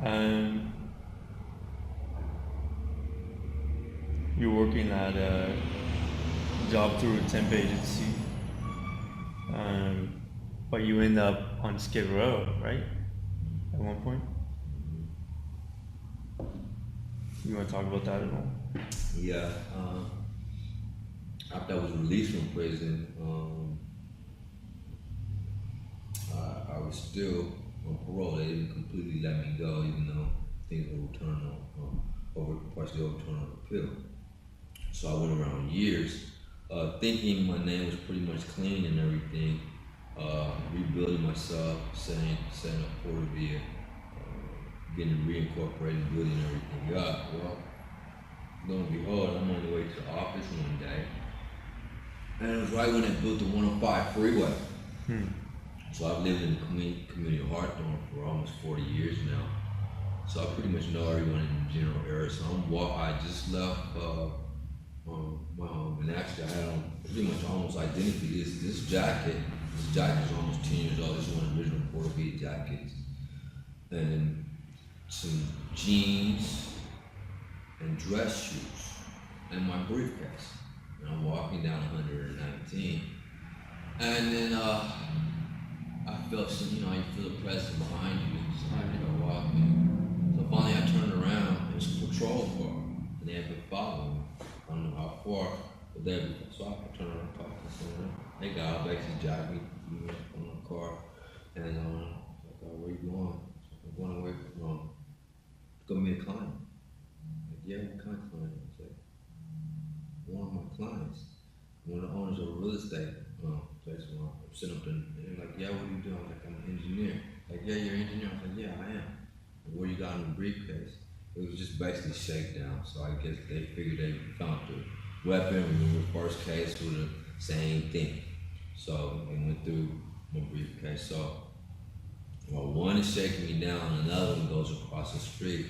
Um, you're working at a job through a temp agency, um, but you end up on Skid Row, right? At one point. You want to talk about that at all? Yeah, after I was released from prison, I was still on parole. They didn't completely let me go, even though things were overturned partially overturned on appeal. So I went around years thinking my name was pretty much clean and everything, rebuilding myself, setting up PortalVia, getting reincorporated, building everything up. Well, lo and behold, I'm on the way to the office one day, and it was right when they built the 105 freeway. So I've lived in the community of Hawthorne for almost 40 years now. So I pretty much know everyone in the general area. So I just left my home, and actually I had on pretty much almost identically this jacket. This jacket is almost 10 years old. This is one of the original PortalVia jackets, and some jeans and dress shoes and my briefcase. And I'm walking down 119, and then I felt some, you feel the presence behind you, so I kept walking. So finally I turned around, and it was a patrol car, and they had been following me. I don't know how far, but they had been, so I turned around and talked to someone. They got out, basically jacked me on the car, and I was like, oh, where you going? I'm going away from, go meet a client. Like, yeah, what kind of client? I was like, one of my clients, one of the owners of a real estate place. I'm sitting up there, and they're like, yeah, what are you doing? I was like, I'm an engineer. Like, yeah, you're an engineer. I was like, yeah, I am. Like, what you got in the briefcase? It was just basically shakedown. So I guess they figured they found the weapon. Remember the first case was the same thing. So they went through my briefcase. So one is shaking me down, and another one goes across the street.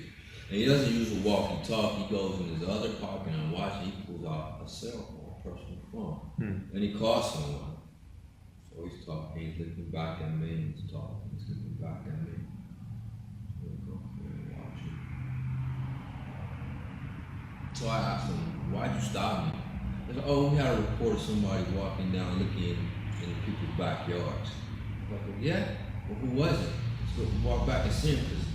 And he doesn't use a walkie-talkie. He goes in his other pocket, and I'm watching. He pulls out a cell phone, a personal phone, and he calls someone. So he's talking. He's looking back at me. He's talking. He's looking back at me. Watching. So I asked him, "Why'd you stop me?" He said, "Oh, we had a report of somebody walking down, looking in people's backyards." I'm like, "Well, yeah. Well, who was it?" So we walked back and see him, because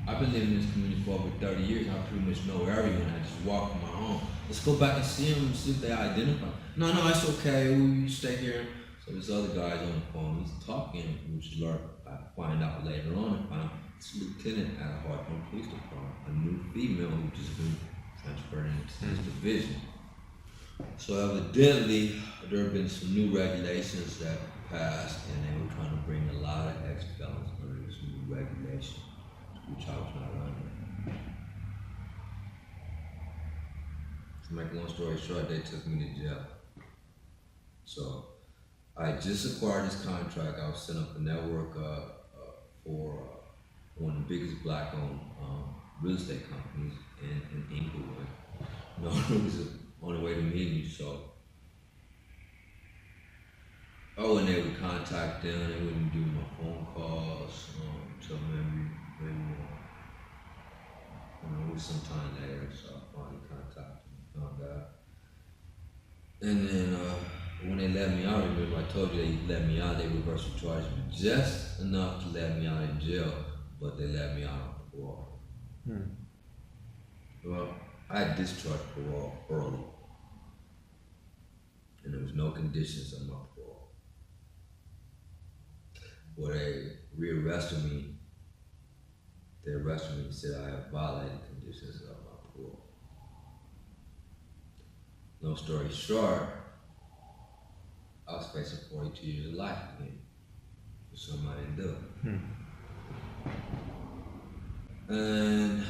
I've been living in this community for over 30 years. I pretty much know everyone. I just walk on my own. Let's go back and see him and see if they identify. No, it's okay. We stay here. So this other guy's on the phone. He's talking, which I find out later on. I find out it's a lieutenant at a Hawthorne Police Department, a new female who just been transferred into this division. So evidently, there have been some new regulations that passed, and they were trying to bring a lot of ex-felons under this new regulation, which I was not under. To make a long story short, they took me to jail. So I just acquired this contract. I was setting up a network for one of the biggest black-owned real estate companies in Inglewood. No one was on the way to meet me, so I wasn't able to contact them. They wouldn't do my phone calls until maybe it was some time later. So I finally contacted them, found out, and then when they let me out, remember I told you they let me out. They reversed the charge just enough to let me out in jail, but they let me out on parole. Well, I had discharged parole early, and there was no conditions on my parole. Well, they rearrested me. They arrested me and said I had violated conditions of my parole. Long story short, I was facing 42 years of life again for something I didn't do. And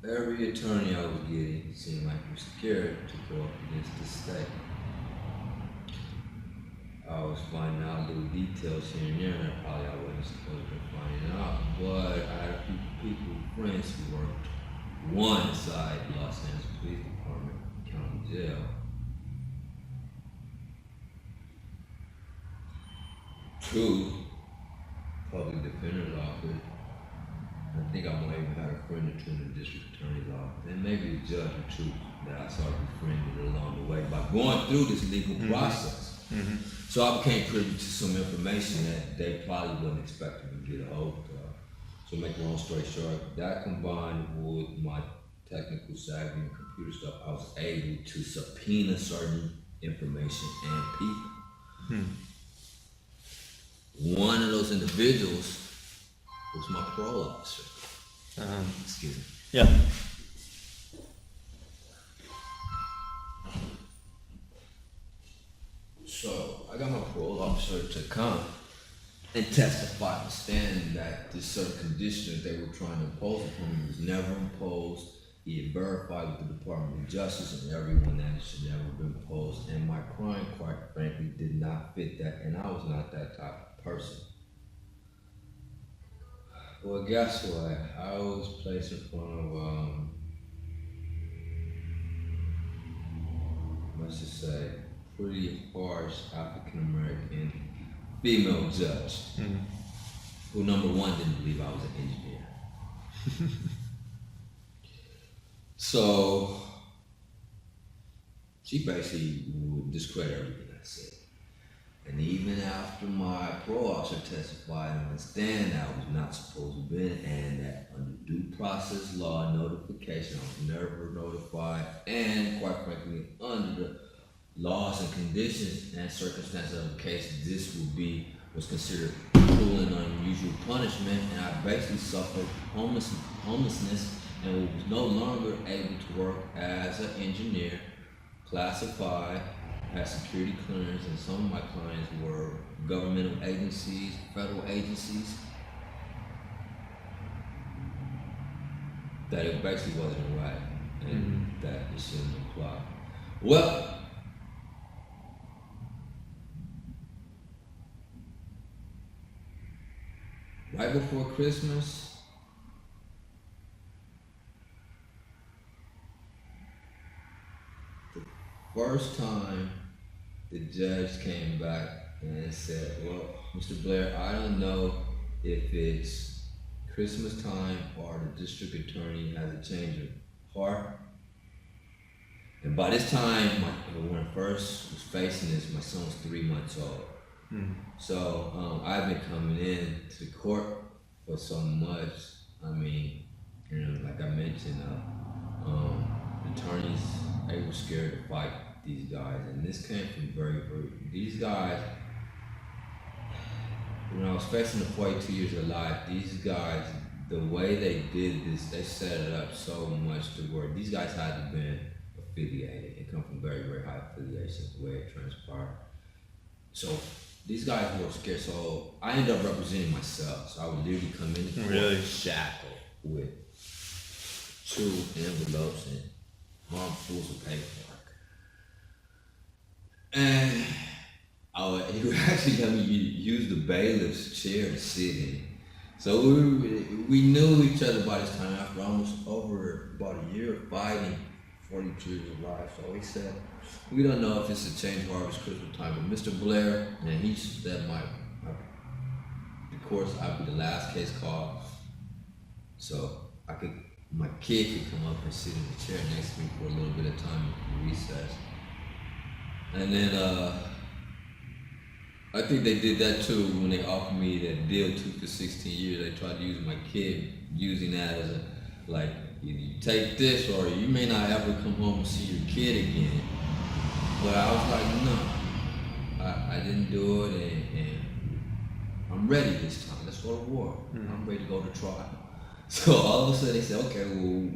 every attorney I was getting seemed like he was scared to go up against the state. I was finding out little details here and there that probably I wasn't supposed to be finding out. But I had a few people, friends who worked, one inside Los Angeles Police Department, county jail. Two, public defender's office. I think I might even had a friend or two in the district attorney's office, and maybe a judge or two that I started befriended along the way by going through this legal process. So I became privy to some information that they probably wouldn't expect me to get a hold of. So make a long story short, that combined with my technical savvy and computer stuff, I was able to subpoena certain information and people. One of those individuals was my parole officer. Excuse me. Yeah. So I got my parole officer to come and testify and stand that this certain condition that they were trying to impose upon me was never imposed. He had verified with the Department of Justice and everyone that it should never have been imposed. And my crime, quite frankly, did not fit that, and I was not that type of person. Well, guess what? I was placed in front of, let's just say, pretty harsh African-American female judge, who number one didn't believe I was an engineer. So she basically would discredit everything I said. And even after my parole officer testified on the stand that I was not supposed to be, and that under due process law notification, I was never notified, and quite frankly, under the laws and conditions and circumstances of the case, this was considered cruel and unusual punishment, and I basically suffered homelessness and was no longer able to work as an engineer, classified, had security clearance, and some of my clients were governmental agencies, federal agencies, that it basically wasn't right, and that it shouldn't apply. Well, right before Christmas, the first time the judge came back and said, well, Mr. Blair, I don't know if it's Christmas time or the district attorney has a change of heart. And by this time, when I first was facing this, my son was 3 months old. So I've been coming in to the court for so much. I mean, like I mentioned, attorneys, they were scared to fight these guys, and this came from these guys, when I was facing the 42 years of life, these guys, the way they did this, they set it up so much to where these guys had to be affiliated. They come from very, very high affiliations, the way it transpired. So these guys were scared, so I ended up representing myself. So I would literally come in the court shackled with 2 envelopes and armfuls of paperwork. And he would actually let me use the bailiff's chair to sit in. So we knew each other by this time after almost over about a year of fighting, 42 years of life. So he said, we don't know if it's a change of harvest Christmas time, but Mr. Blair, and he said of course, I'd be the last case called. So my kid could come up and sit in the chair next to me for a little bit of time in recess. And then I think they did that too when they offered me that deal 2 for 16 years. They tried to use my kid, using that as a, like, you take this or you may not ever come home and see your kid again. But I was like, no, I didn't do it, and I'm ready this time. Let's go to war. I'm ready to go to trial. So all of a sudden they said, okay, well,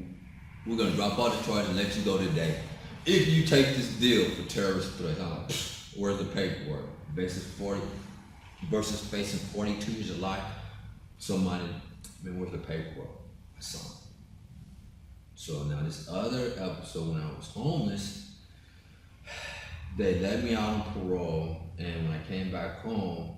we're gonna drop all the charges and let you go today if you take this deal for terrorist threats. I'm like, where's the paperwork? Versus facing 42 years of life. Somebody, where's the paperwork? I saw it. So now this other episode, when I was homeless, they let me out on parole, and when I came back home,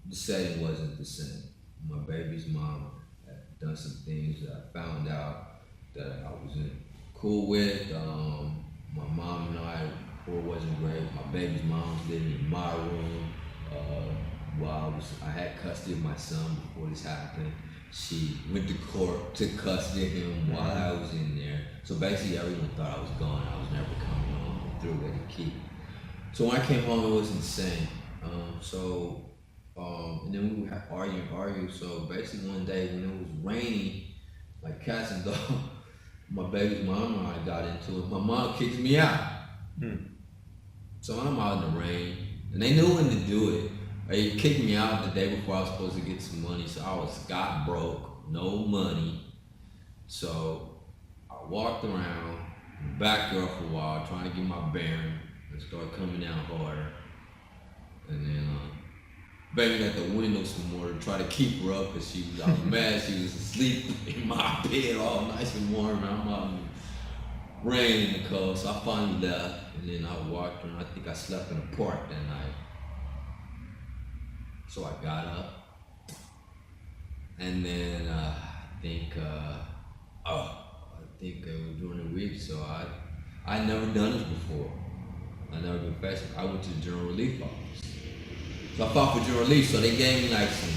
the setting wasn't the same. My baby's mom had done some things that I found out that I wasn't cool with. My mom and I, rapport wasn't great. My baby's mom was living in my room while I had custody of my son before this happened. She went to court, took custody of him while I was in there. So basically everyone thought I was gone. I was never coming home. They threw away the key. So when I came home, it was insane. And then we would have argue. So basically one day when it was raining, like cats and dogs, my baby's mom and I got into it. My mom kicked me out. So I'm out in the rain, and they knew when to do it. They kicked me out the day before I was supposed to get some money, so I got broke, no money. So I walked around, back there for a while, trying to get my bearing, and started coming down harder. And then banging at the window some more to try to keep her up, because I was mad she was asleep in my bed all nice and warm, and I'm out in the rain in the cold. So I finally left, and then I walked around. I think I slept in a park that night. So I got up, and then I think it was during the week. So I never done this before. I never been faced. I went to the general relief office. So I fought for general relief. So they gave me like some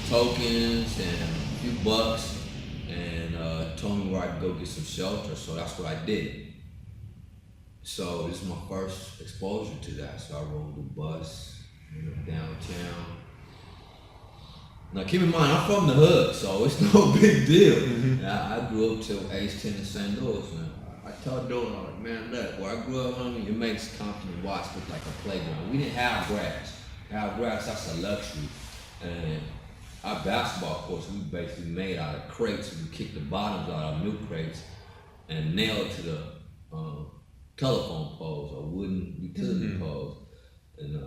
tokens and a few bucks, and told me where I could go get some shelter. So that's what I did. So this is my first exposure to that. So I rode the bus, downtown. Now keep in mind, I'm from the hood, so it's no big deal. I grew up till age 10 in St. Louis. I told Dylan, like, man, look, where I grew up, homie, it makes Compton Watts look like a playground. We didn't have grass. Have grass, that's a luxury. And our basketball courts, we basically made out of crates. We kicked the bottoms out of milk crates and nailed to the telephone poles or wooden utility poles. And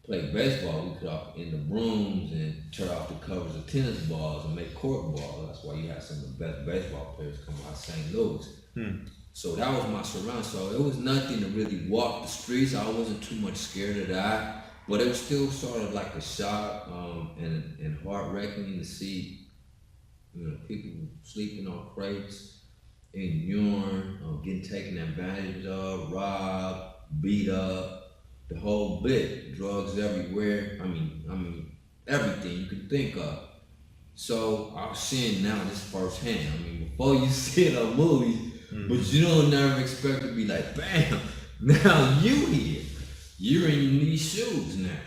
play baseball, we could up in the rooms and tear off the covers of tennis balls and make court balls. That's why you had some of the best baseball players come out of St. Louis. So that was my surround. So it was nothing to really walk the streets. I wasn't too much scared of that, but it was still sort of like a shock and heart-wrenching to see, people sleeping on crates, in urine, getting taken advantage of, robbed, beat up. The whole bit, drugs everywhere. I mean, everything you can think of. So I'm seeing now this firsthand. Before you see it on movies, but you don't never expect to be like, bam, now you here. You're in these shoes now.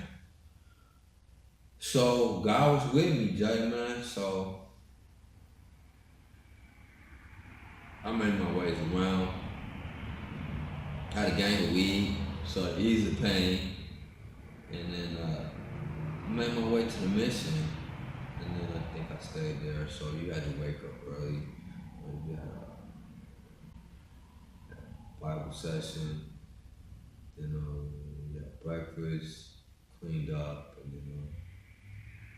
So God was with me, Jay, man. So I made my ways around. Had a gang of weed. So it eased the pain, and then I made my way to the mission, and then I think I stayed there. So you had to wake up early. You had a Bible session, then you had breakfast, cleaned up, and then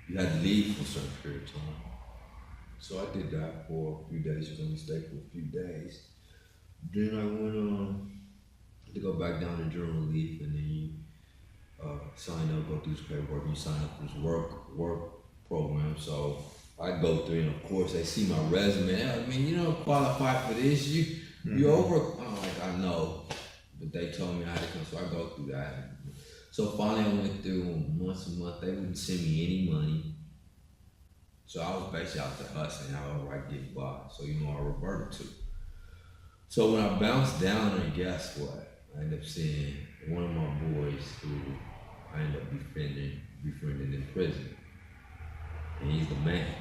you had to leave for a certain period of time. So I did that for a few days. You can only stay for a few days. Then I went to go back down to general relief, and then you sign up, go through this paperwork, and you sign up for this work program. So I go through, and of course they see my resume. You don't qualify for this. You over. I'm like, I know, but they told me I had to come, so I go through that. So finally I went through once a month. They wouldn't send me any money, so I was basically out there hustling however I get by. So I reverted to. So when I bounced down, and guess what? I ended up seeing one of my boys who I ended up befriending in prison. And he's the man.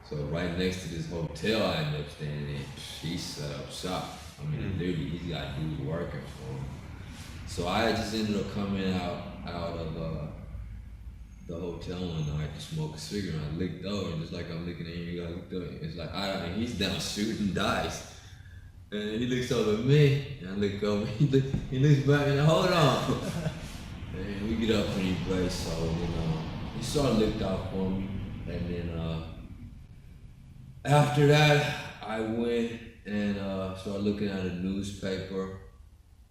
So right next to this hotel I ended up staying in, he set up shop. Literally, he's got dudes working for him. So I just ended up coming out of the hotel one night to smoke a cigarette. I looked over, and just like I'm looking at him, I looked over. It's like, he's down shooting dice. And he looks over at me, and I look over, he looks back, and hold on. And we get up and he plays, so, he sort of looked out for me. And then after that, I went and started looking at a newspaper.